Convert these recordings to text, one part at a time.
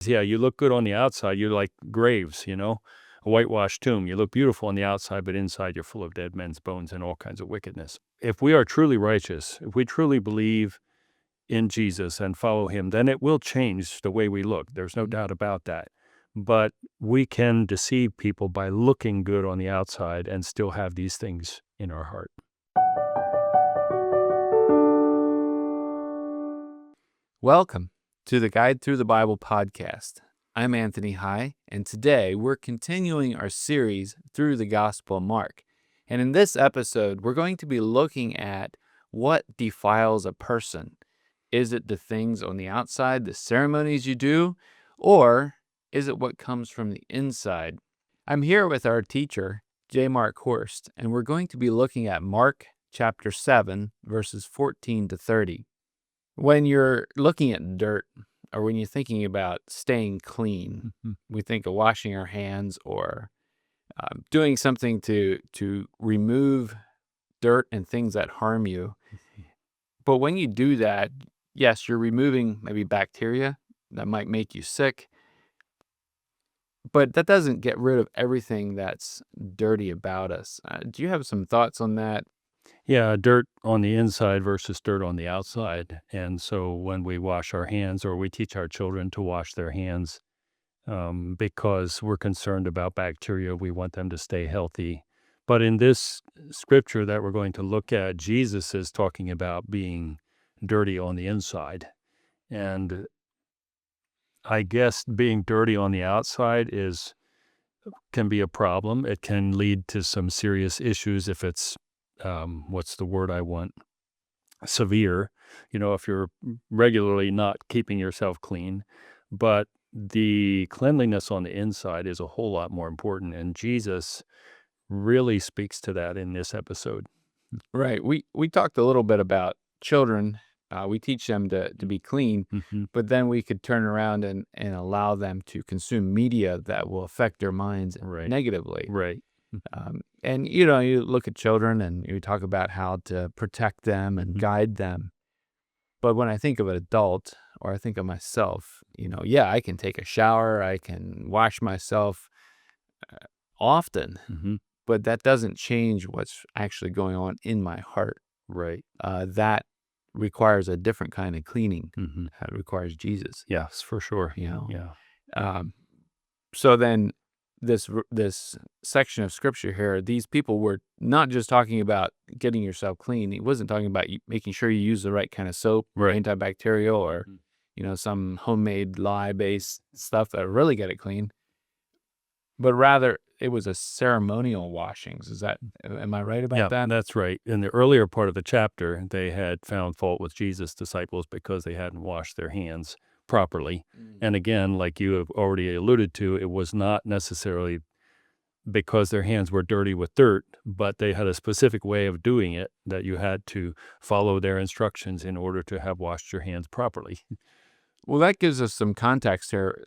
Yeah, you look good on the outside. You're like graves, a whitewashed tomb. You look beautiful on the outside, but inside you're full of dead men's bones and all kinds of wickedness. If we are truly righteous, if we truly believe in Jesus and follow him, then it will change the way we look. There's no doubt about that. But we can deceive people by looking good on the outside and still have these things in our heart. Welcome to the Guide Through the Bible podcast. I'm Anthony High, and today we're continuing our series through the Gospel of Mark. And in this episode, we're going to be looking at what defiles a person. Is it the things on the outside, the ceremonies you do, or is it what comes from the inside? I'm here with our teacher, J. Mark Horst, and we're going to be looking at Mark chapter 7, verses 14 to 30. When you're looking at dirt, or when you're thinking about staying clean, we think of washing our hands or doing something to remove dirt and things that harm you. But when you do that, yes, you're removing maybe bacteria that might make you sick, but that doesn't get rid of everything that's dirty about us. Do you have some thoughts on that? Yeah, dirt on the inside versus dirt on the outside. And so when we wash our hands, or we teach our children to wash their hands, because we're concerned about bacteria, we want them to stay healthy. But in this scripture that we're going to look at, Jesus is talking about being dirty on the inside. And I guess being dirty on the outside can be a problem. It can lead to some serious issues if it's what's the word I want? Severe, if you're regularly not keeping yourself clean. But the cleanliness on the inside is a whole lot more important. And Jesus really speaks to that in this episode. Right. We talked a little bit about children. We teach them to be clean, but then we could turn around and allow them to consume media that will affect their minds negatively. Right. And, you look at children and you talk about how to protect them and guide them. But when I think of an adult, or I think of myself, I can take a shower, I can wash myself often, but that doesn't change what's actually going on in my heart. Right. That requires a different kind of cleaning. It requires Jesus. Yes, for sure. Yeah. So then this section of scripture here, these people were not just talking about getting yourself clean. He wasn't talking about making sure you use the right kind of soap, antibacterial, or some homemade lye-based stuff that really get it clean. But rather, it was a ceremonial washings. Am I right about that? Yeah, that's right. In the earlier part of the chapter, they had found fault with Jesus' disciples because they hadn't washed their hands properly. And again, like you have already alluded to, it was not necessarily because their hands were dirty with dirt, but they had a specific way of doing it that you had to follow their instructions in order to have washed your hands properly. Well, that gives us some context here.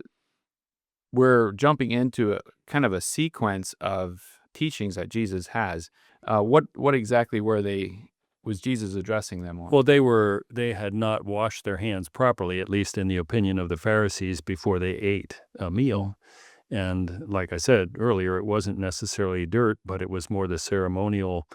We're jumping into kind of a sequence of teachings that Jesus has. What exactly was Jesus addressing them on? Well, they had not washed their hands properly, at least in the opinion of the Pharisees, before they ate a meal. And like I said earlier, it wasn't necessarily dirt, but it was more the ceremonial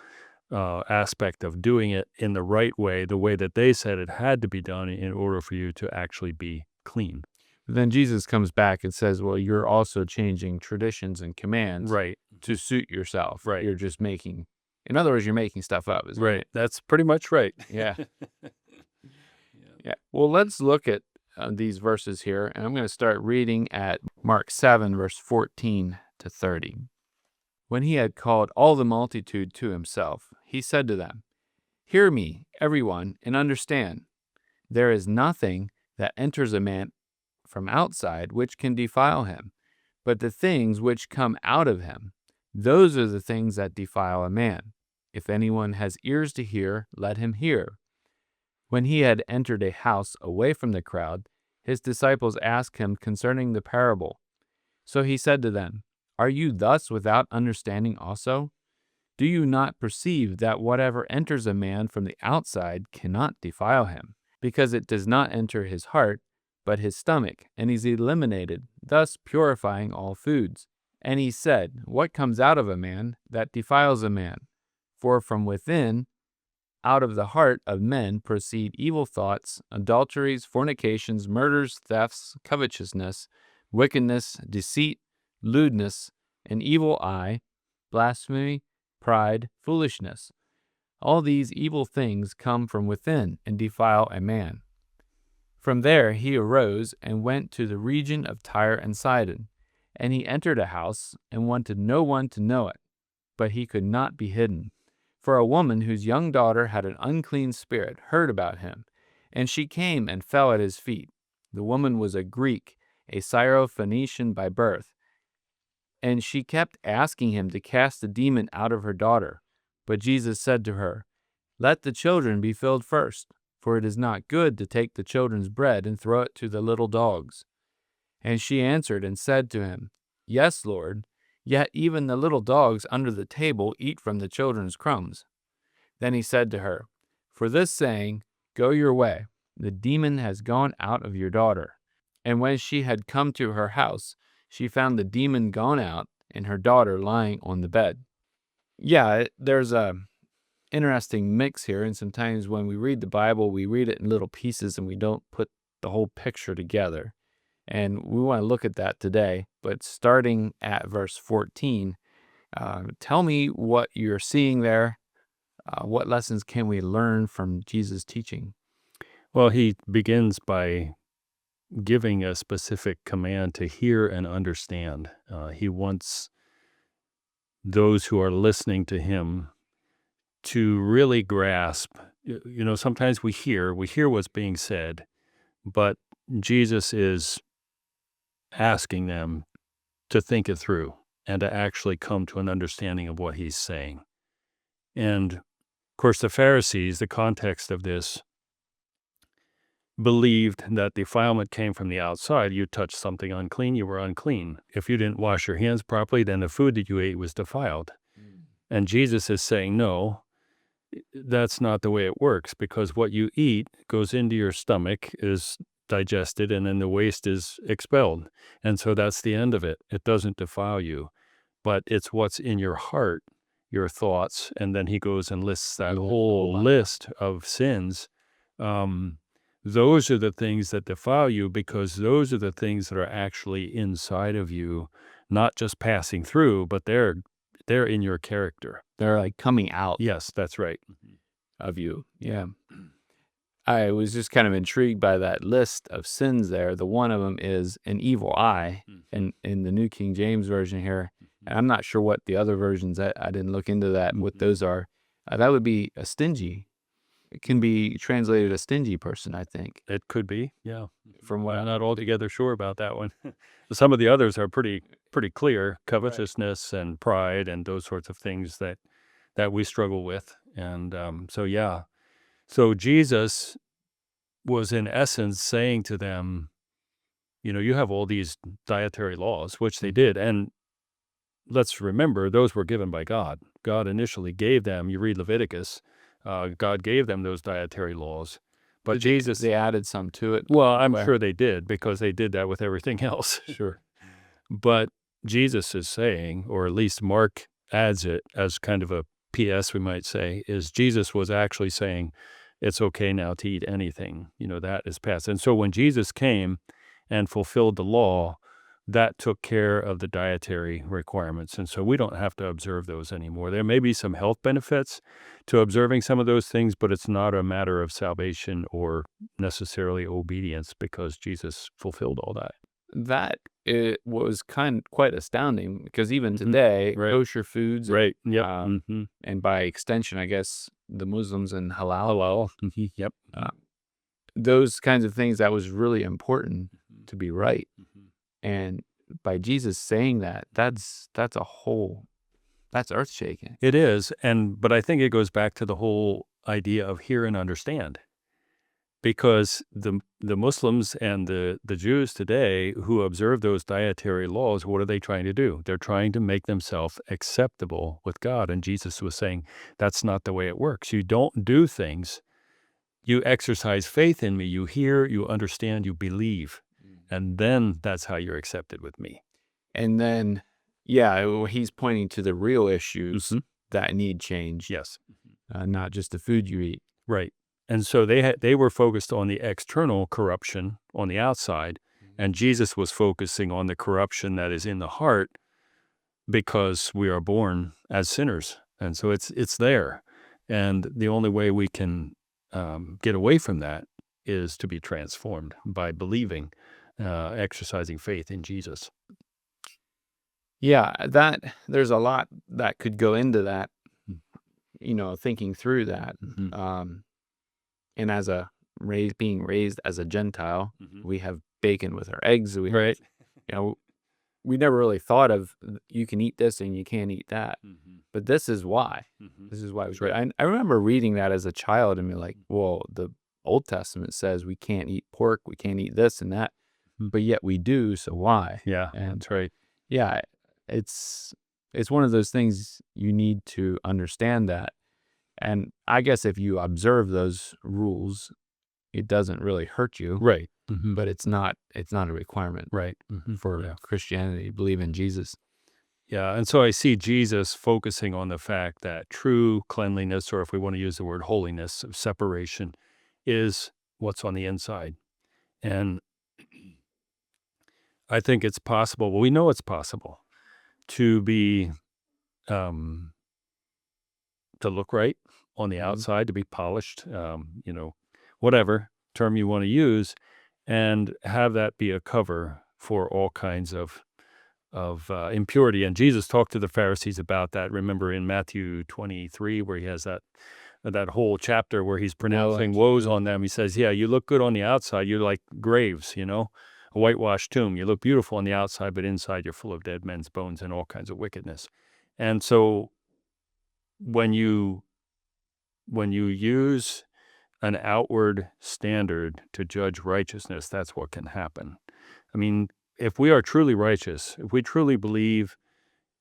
aspect of doing it in the right way, the way that they said it had to be done in order for you to actually be clean. Then Jesus comes back and says, well, you're also changing traditions and commands to suit yourself. Right. You're just in other words, you're making stuff up. Right. That's pretty much right. Yeah. Yeah. Well, let's look at these verses here, and I'm going to start reading at Mark 7, verse 14 to 30. When he had called all the multitude to himself, he said to them, "Hear me, everyone, and understand. There is nothing that enters a man from outside which can defile him, but the things which come out of him, those are the things that defile a man. If anyone has ears to hear, let him hear." When he had entered a house away from the crowd, his disciples asked him concerning the parable. So he said to them, "Are you thus without understanding also? Do you not perceive that whatever enters a man from the outside cannot defile him, because it does not enter his heart, but his stomach, and is eliminated, thus purifying all foods. And he said, What comes out of a man, that defiles a man? For from within, out of the heart of men proceed evil thoughts, adulteries, fornications, murders, thefts, covetousness, wickedness, deceit, lewdness, an evil eye, blasphemy, pride, foolishness. All these evil things come from within and defile a man. From there he arose and went to the region of Tyre and Sidon. And he entered a house and wanted no one to know it, but he could not be hidden. For a woman whose young daughter had an unclean spirit heard about him, and she came and fell at his feet. The woman was a Greek, a Syrophoenician by birth, and she kept asking him to cast the demon out of her daughter. But Jesus said to her, Let the children be filled first, for it is not good to take the children's bread and throw it to the little dogs. And she answered and said to him, Yes, Lord, yet even the little dogs under the table eat from the children's crumbs. Then he said to her, For this saying, Go your way, the demon has gone out of your daughter. And when she had come to her house, she found the demon gone out and her daughter lying on the bed. Yeah, there's a interesting mix here, and sometimes when we read the Bible, we read it in little pieces and we don't put the whole picture together. And we want to look at that today. But starting at verse 14, tell me what you're seeing there. What lessons can we learn from Jesus' teaching? Well, he begins by giving a specific command to hear and understand. He wants those who are listening to him to really grasp. You know, sometimes we hear what's being said, but Jesus is asking them to think it through and to actually come to an understanding of what he's saying. And of course, the Pharisees, the context of this, believed that defilement came from the outside. You touched something unclean, you were unclean. If you didn't wash your hands properly, then the food that you ate was defiled. And Jesus is saying, no, that's not the way it works, because what you eat goes into your stomach, is digested, and then the waste is expelled. And so that's the end of it. It doesn't defile you, but it's what's in your heart, your thoughts. And then he goes and lists that whole list of sins. Those are the things that defile you, because those are the things that are actually inside of you, not just passing through, but they're in your character. They're like coming out Yes, that's right. of you. Yeah. I was just kind of intrigued by that list of sins there. The one of them is an evil eye in the New King James Version here. And I'm not sure what the other versions, I didn't look into that, what those are. That would be a stingy. It can be translated a stingy person, I think. It could be, yeah. From what I'm not altogether sure about that one. Some of the others are pretty clear, covetousness and pride and those sorts of things that we struggle with. And so Jesus was in essence saying to them, you know, you have all these dietary laws, which they did. And let's remember, those were given by God. God initially gave them, you read Leviticus, God gave them those dietary laws. But Jesus... They added some to it. Well, I'm sure they did, because they did that with everything else. Sure. But Jesus is saying, or at least Mark adds it as kind of a PS, we might say, is Jesus was actually saying, it's okay now to eat anything. You know, that is past. And so when Jesus came and fulfilled the law, that took care of the dietary requirements. And so we don't have to observe those anymore. There may be some health benefits to observing some of those things, but it's not a matter of salvation or necessarily obedience, because Jesus fulfilled all that. That it was quite astounding, because even today, kosher foods, Right. Yep. and by extension, I guess, the Muslims and halal, Yep. Those kinds of things, that was really important to be right. And by Jesus saying that, that's earth shaking. It is, but I think it goes back to the whole idea of hear and understand. Because the Muslims and the Jews today who observe those dietary laws, what are they trying to do? They're trying to make themselves acceptable with God. And Jesus was saying, that's not the way it works. You don't do things. you exercise faith in me. You hear, you understand, you believe. And then that's how you're accepted with me. And then, he's pointing to the real issues Mhm. that need change, Yes. not just the food you eat. Right. And so they were focused on the external corruption on the outside, and Jesus was focusing on the corruption that is in the heart because we are born as sinners. And so it's there. And the only way we can get away from that is to be transformed by believing, exercising faith in Jesus. Yeah, there's a lot that could go into that, thinking through that. Mhm. And being raised as a Gentile, Mhm. we have bacon with our eggs. Right. We never really thought of you can eat this and you can't eat that. Mhm. But this is why. Mhm. This is why we That's do it. right. I remember reading that as a child and be like, well, the Old Testament says we can't eat pork, we can't eat this and that, Mhm. but yet we do. So why? Yeah, And that's right. yeah, it's one of those things you need to understand that. And I guess if you observe those rules, it doesn't really hurt you, Right. Mhm. but it's not a requirement Right. Mhm. for Yeah. Christianity. Believe in Jesus. Yeah, and so I see Jesus focusing on the fact that true cleanliness, or if we want to use the word holiness, of separation, is what's on the inside. And I think it's possible, well, we know it's possible to be, um, to look right on the Mhm. outside, to be polished, whatever term you want to use, and have that be a cover for all kinds of impurity. And Jesus talked to the Pharisees about that. Remember in Matthew 23, where he has that whole chapter where he's pronouncing woes on them. He says, "Yeah, you look good on the outside. You're like graves, a whitewashed tomb. You look beautiful on the outside, but inside you're full of dead men's bones and all kinds of wickedness." And so when you use an outward standard to judge righteousness, that's what can happen. I mean, if we are truly righteous, if we truly believe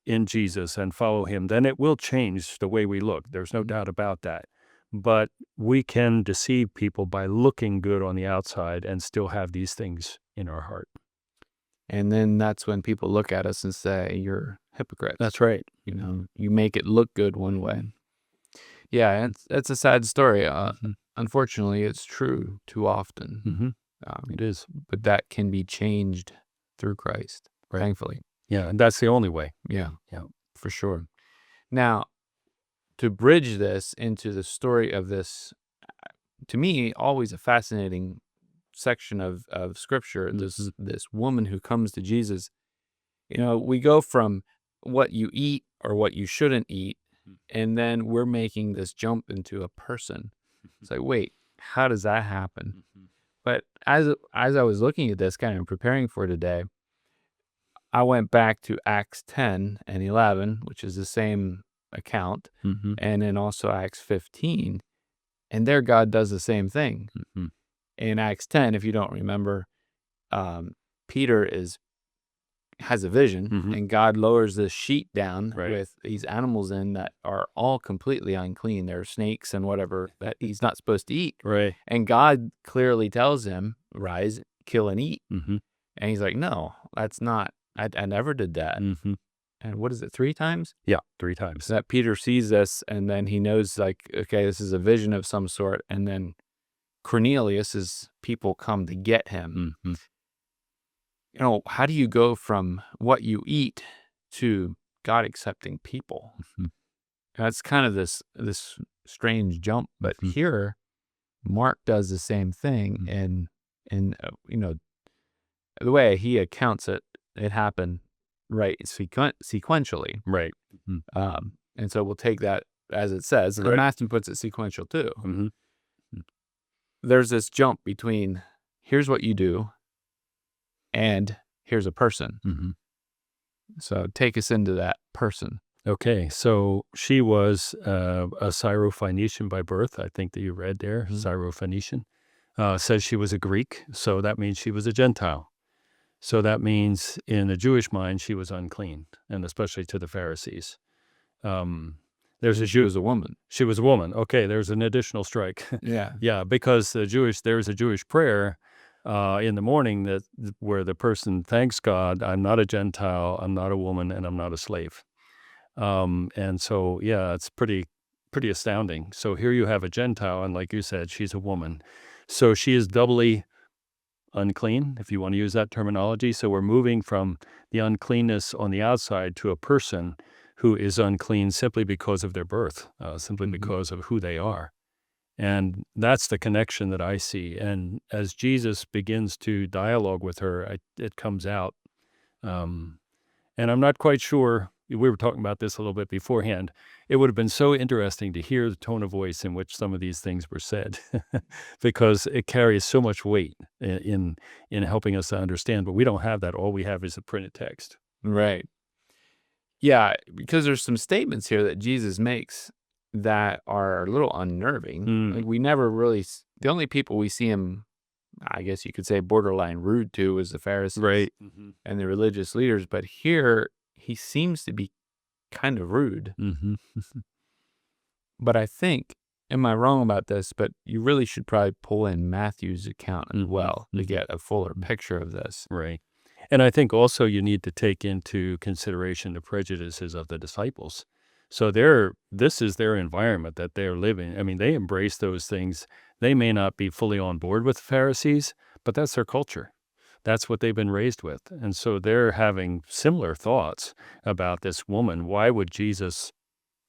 in Jesus and follow him, then it will change the way we look. There's no doubt about that. But we can deceive people by looking good on the outside and still have these things in our heart. And then that's when people look at us and say, "You're hypocrites." That's right. You make it look good one way. Mhm. Yeah, it's a sad story. Mhm. Unfortunately, it's true too often. Mhm. Um, It is. but that can be changed through Christ, Right. thankfully. Yeah, and that's the only way. Yeah, Yeah. for sure. Now, to bridge this into the story of this, to me, always a fascinating section of scripture, Mhm. this woman who comes to Jesus. We go from what you eat or what you shouldn't eat, and then we're making this jump into a person. It's like, wait, how does that happen? Mhm. But as I was looking at this, kind of preparing for today, I went back to Acts 10 and 11, which is the same account, Mhm. and then also Acts 15, and there God does the same thing. Mhm. In Acts 10, if you don't remember, Peter has a vision, Mhm. and God lowers this sheet down Right. with these animals in that are all completely unclean. There are snakes and whatever that he's not supposed to eat. Right. And God clearly tells him, "Rise, kill, and eat." Mhm. And he's like, "No, that's not. I never did that." Mhm. And what is it? 3 times? Yeah, 3 times. So that Peter sees this, and then he knows, like, okay, this is a vision of some sort. And then Cornelius's people come to get him. Mhm. How do you go from what you eat to God accepting people? Mhm. That's kind of this strange jump. But Mhm. here, Mark does the same thing, Mhm. and the way he accounts it, it happened right sequentially. Right. Mhm. And so we'll take that as it says. And Right. Matthew puts it sequential too. Mhm. There's this jump between here's what you do and here's a person. Mhm. So take us into that person. Okay, so she was a Syrophoenician by birth. I think that you read there, Mhm. Syrophoenician. Says she was a Greek, so that means she was a Gentile. So that means in the Jewish mind, she was unclean, and especially to the Pharisees. Um, There's a She was a woman. She was a woman. Okay, there's an additional strike. Yeah. Yeah, because there's a Jewish prayer in the morning where the person thanks God, I'm not a Gentile, I'm not a woman, and I'm not a slave. And so, yeah, it's pretty astounding. So here you have a Gentile, and like you said, she's a woman. So she is doubly unclean, if you want to use that terminology. So we're moving from the uncleanness on the outside to a person who is unclean simply because of their birth, simply Mhm. because of who they are. And that's the connection that I see. And as Jesus begins to dialogue with her, it comes out. Um, and I'm not quite sure, we were talking about this a little bit beforehand. It would have been so interesting to hear the tone of voice in which some of these things were said, because it carries so much weight in helping us to understand. But we don't have that. All we have is a printed text. Right. Yeah, because there's some statements here that Jesus makes that are a little unnerving. Like we never really, the only people we see him, I guess you could say, borderline rude to is the Pharisees Right. and the religious leaders. But here he seems to be kind of rude. Mm-hmm. But I think, am I wrong about this? But you really should probably pull in Matthew's account as well to get a fuller picture of this. Right. And I think also you need to take into consideration the prejudices of the disciples. So this is their environment that they're living. I mean, they embrace those things. They may not be fully on board with the Pharisees, but that's their culture. That's what they've been raised with. And so they're having similar thoughts about this woman. Why would Jesus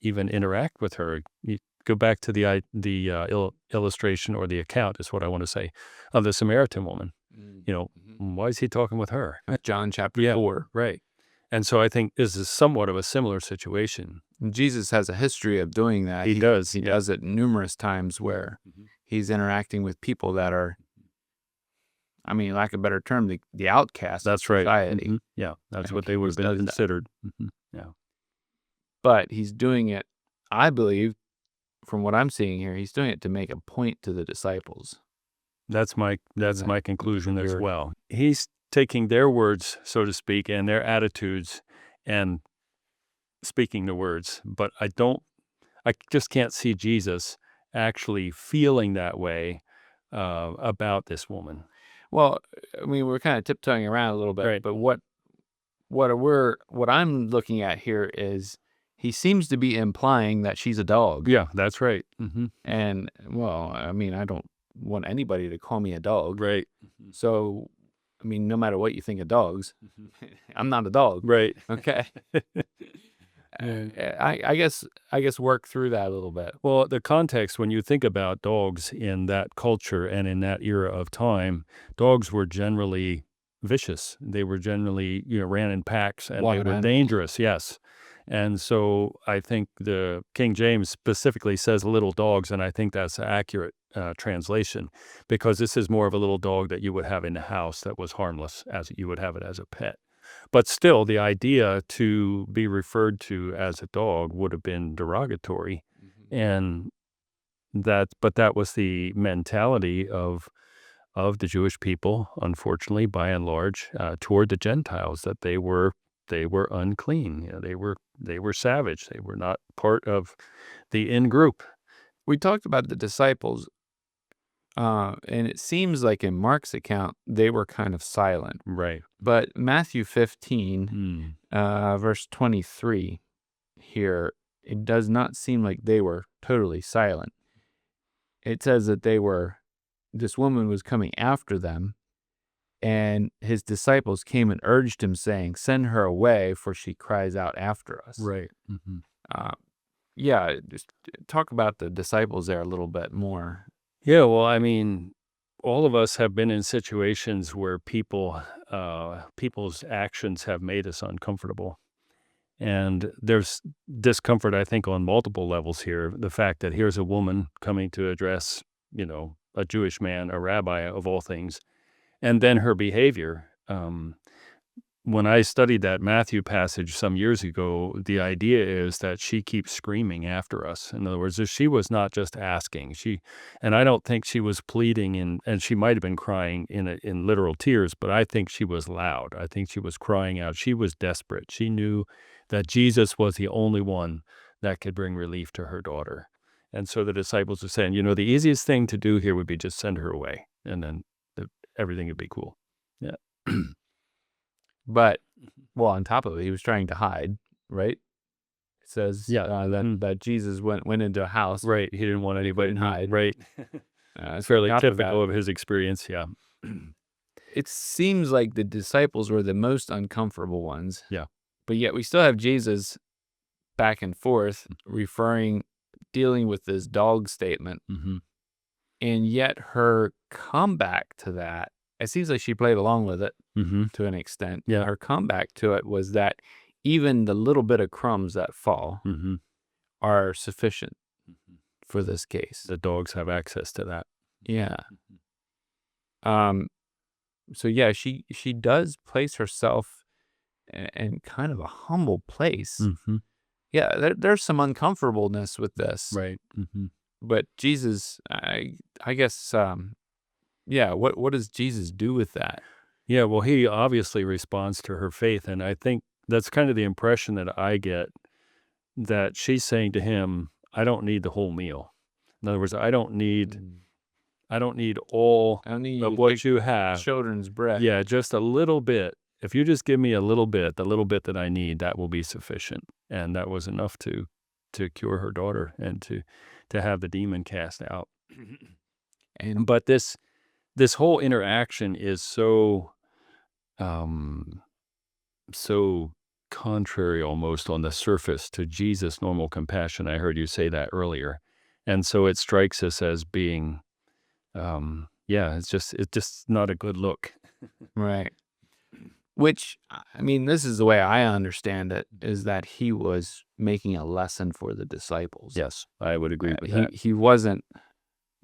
even interact with her? You go back to the illustration, or the account is what I want to say, of the Samaritan woman. You know, why is he talking with her? John chapter Yeah, 4. right. And so I think this is somewhat of a similar situation. And Jesus has a history of doing that. He does. He does it numerous times where he's interacting with people that are, I mean, lack of a better term, the outcasts of That's right. society. Yeah, that's And what they he would have been does that. considered. Yeah. But he's doing it, I believe, from what I'm seeing here, he's doing it to make a point to the disciples. That's my conclusion as You're- well. He's taking their words, so to speak, and their attitudes and speaking the words. But I just can't see Jesus actually feeling that way about this woman. Well, I mean, we're kind of tiptoeing around a little bit, Right. but what I'm looking at here is he seems to be implying that she's a dog. Yeah, that's right. And, well, I mean, I don't want anybody to call me a dog. Right. So, I mean, no matter what you think of dogs, I'm not a dog. Right. Okay. I guess work through that a little bit. Well, the context, when you think about dogs in that culture and in that era of time, dogs were generally vicious. They were generally, ran in packs, and Wild they were animals. dangerous. Yes. And so I think the King James specifically says little dogs, and I think that's an accurate translation, because this is more of a little dog that you would have in the house that was harmless, as you would have it as a pet. But still, the idea to be referred to as a dog would have been derogatory. And that was the mentality of the Jewish people, unfortunately, by and large, toward the Gentiles, that they were unclean. They were savage. They were not part of the in group. We talked about the disciples, and it seems like in Mark's account, they were kind of silent. Right. But Matthew 15, verse 23 here, it does not seem like they were totally silent. It says that this woman was coming after them, and his disciples came and urged him, saying, "Send her away, for she cries out after us." Right. Yeah, just talk about the disciples there a little bit more. Yeah, well, I mean, all of us have been in situations where people's actions have made us uncomfortable. And there's discomfort, I think, on multiple levels here. The fact that here's a woman coming to address, a Jewish man, a rabbi of all things, and then her behavior. When I studied that Matthew passage some years ago, the idea is that she keeps screaming after us. In other words, she was not just asking. And I don't think she was pleading, and she might have been crying in literal tears, but I think she was loud. I think she was crying out. She was desperate. She knew that Jesus was the only one that could bring relief to her daughter. And so the disciples are saying, the easiest thing to do here would be just send her away, and then everything would be cool. Yeah. But, well, on top of it, he was trying to hide, right? It says that Jesus went into a house. Right. He didn't want anybody to hide. Right. It's fairly typical of his experience. Yeah. It seems like the disciples were the most uncomfortable ones. Yeah. But yet we still have Jesus back and forth dealing with this dog statement. Mm-hmm. And yet her comeback to that, it seems like she played along with it to an extent. Yeah. Her comeback to it was that even the little bit of crumbs that fall are sufficient for this case. The dogs have access to that. Yeah. So yeah, she does place herself in kind of a humble place. Yeah, there's some uncomfortableness with this. Right. But Jesus, I guess, what does Jesus do with that? Yeah, well, he obviously responds to her faith, and I think that's kind of the impression that I get, that she's saying to him, I don't need the whole meal. In other words, I don't need all of what you have. Children's bread. Yeah, just a little bit. If you just give me a little bit, the little bit that I need, that will be sufficient. And that was enough to cure her daughter and to have the demon cast out. But this whole interaction is so contrary almost on the surface to Jesus' normal compassion. I heard you say that earlier. And so it strikes us as being, it's just not a good look. Right. Which, I mean, this is the way I understand it, is that he was making a lesson for the disciples. Yes, I would agree with that. He wasn't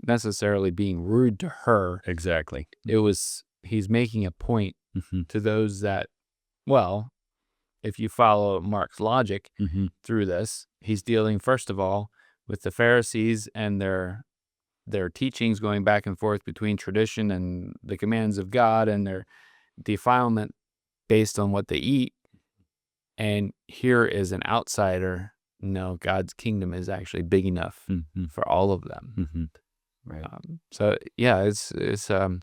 necessarily being rude to her. Exactly. He's making a point to those that, well, if you follow Mark's logic through this, he's dealing, first of all, with the Pharisees and their teachings going back and forth between tradition and the commands of God, and their defilement based on what they eat. And here is an outsider. No, God's kingdom is actually big enough for all of them. Right. So yeah, it's a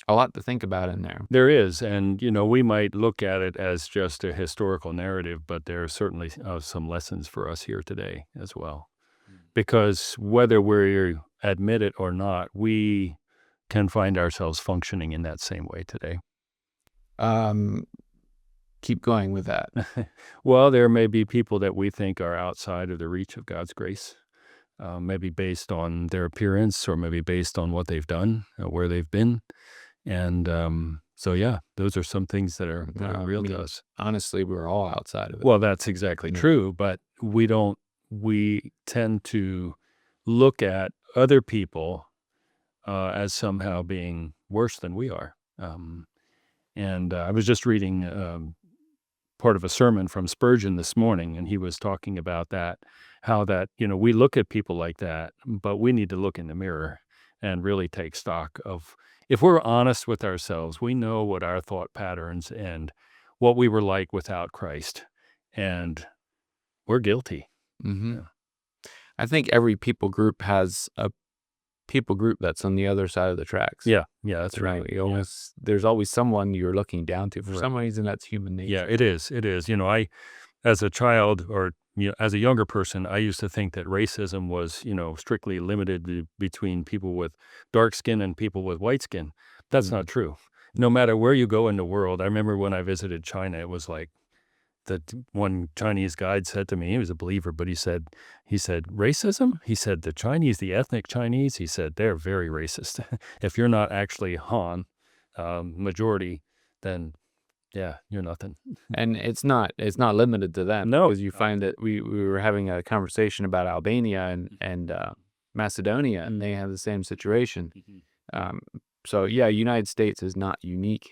lot to think about in there. There is, and we might look at it as just a historical narrative, but there are certainly some lessons for us here today as well. Because whether we admit it or not, we can find ourselves functioning in that same way today. Keep going with that. Well, there may be people that we think are outside of the reach of God's grace, maybe based on their appearance, or maybe based on what they've done, where they've been. And so, yeah, those are some things that are real to us. Honestly, we're all outside of it. Well, that's exactly true, but we tend to look at other people as somehow being worse than we are. And I was just reading part of a sermon from Spurgeon this morning, and he was talking about that, how that, we look at people like that, but we need to look in the mirror and really take stock of, if we're honest with ourselves, we know what our thought patterns and what we were like without Christ, and we're guilty. Yeah. I think every people group has a people group that's on the other side of the tracks. Yeah, that's right. There's always someone you're looking down to. For some reason, that's human nature. Yeah, it is. I, as a child, or as a younger person, I used to think that racism was, strictly limited between people with dark skin and people with white skin. That's not true. No matter where you go in the world. I remember when I visited China, it was like, that one Chinese guide said to me, he was a believer, but he said, racism? He said, the Chinese, the ethnic Chinese, he said, they're very racist. If you're not actually Han, majority, then yeah, you're nothing. And it's not limited to them. No. Because you find that we were having a conversation about Albania and Macedonia, and they have the same situation. So yeah, United States is not unique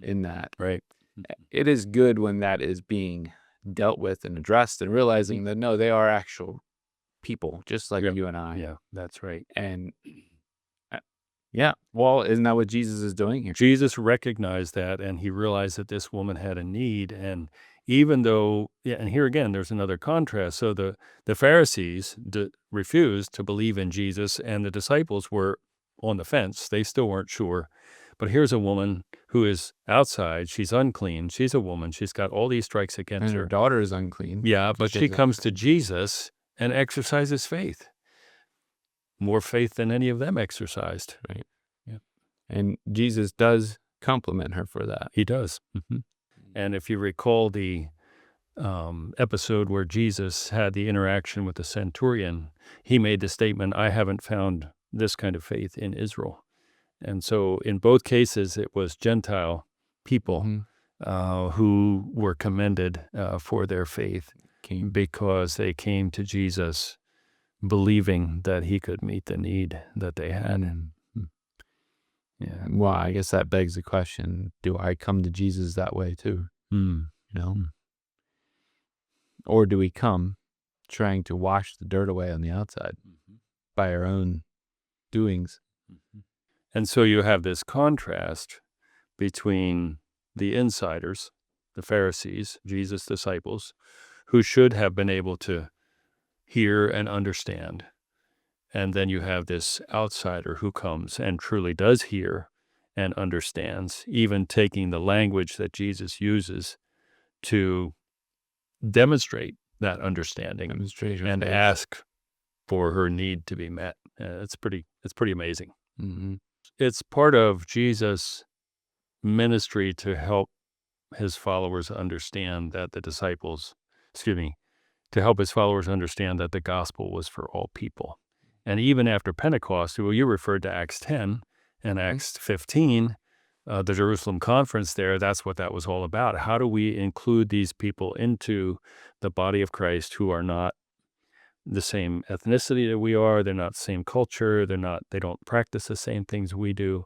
in that. Right. It is good when that is being dealt with and addressed, and realizing that, no, they are actual people, just like you and I. Yeah, that's right. And Yeah. Well, isn't that what Jesus is doing here? Jesus recognized that, and he realized that this woman had a need. And even though, yeah, and here again, there's another contrast. So the Pharisees refused to believe in Jesus, and the disciples were on the fence. They still weren't sure. But here's a woman who is outside. She's unclean. She's a woman. She's got all these strikes And against her her. daughter is unclean. Yeah, but she Because comes to Jesus and exercises faith. More faith than any of them exercised. Right. Yeah. And Jesus does compliment her for that. He does. And if you recall the episode where Jesus had the interaction with the centurion, he made the statement, I haven't found this kind of faith in Israel. And so in both cases, it was Gentile people who were commended for their faith because they came to Jesus believing that he could meet the need that they had. Yeah. Well, I guess that begs the question, do I come to Jesus that way too? You know? Or do we come trying to wash the dirt away on the outside by our own doings? And so you have this contrast between the insiders, the Pharisees, Jesus' disciples, who should have been able to hear and understand. And then you have this outsider who comes and truly does hear and understands, even taking the language that Jesus uses to demonstrate that understanding and ask for her need to be met. It's pretty amazing. It's part of Jesus' ministry to help his followers understand that to help his followers understand that the gospel was for all people. And even after Pentecost, well, you referred to Acts 10 and Acts 15, the Jerusalem conference there, that's what that was all about. How do we include these people into the body of Christ who are not the same ethnicity that we are, they're not the same culture, they don't practice the same things we do.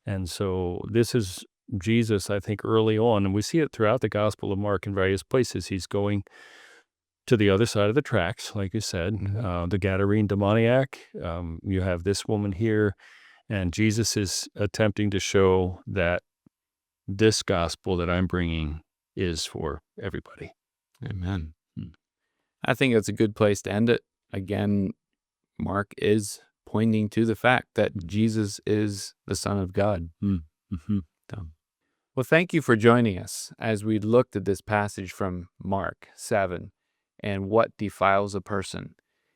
And so this is Jesus, I think, early on, and we see it throughout the Gospel of Mark in various places. He's going to the other side of the tracks, like you said, the Gadarene demoniac. You have this woman here, and Jesus is attempting to show that this gospel that I'm bringing is for everybody. Amen. I think that's a good place to end it. Again, Mark is pointing to the fact that Jesus is the Son of God. Well, thank you for joining us as we looked at this passage from Mark 7 and what defiles a person.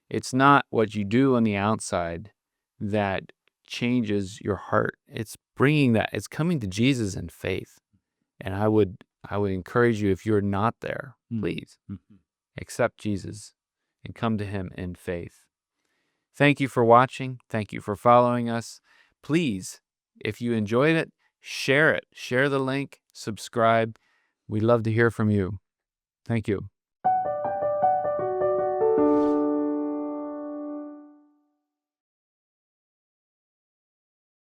It's not what you do on the outside that changes your heart. It's coming to Jesus in faith. And I would encourage you, if you're not there, please accept Jesus and come to him in faith. Thank you for watching. Thank you for following us. Please, if you enjoyed it, share it. Share the link, subscribe. We'd love to hear from you. Thank you.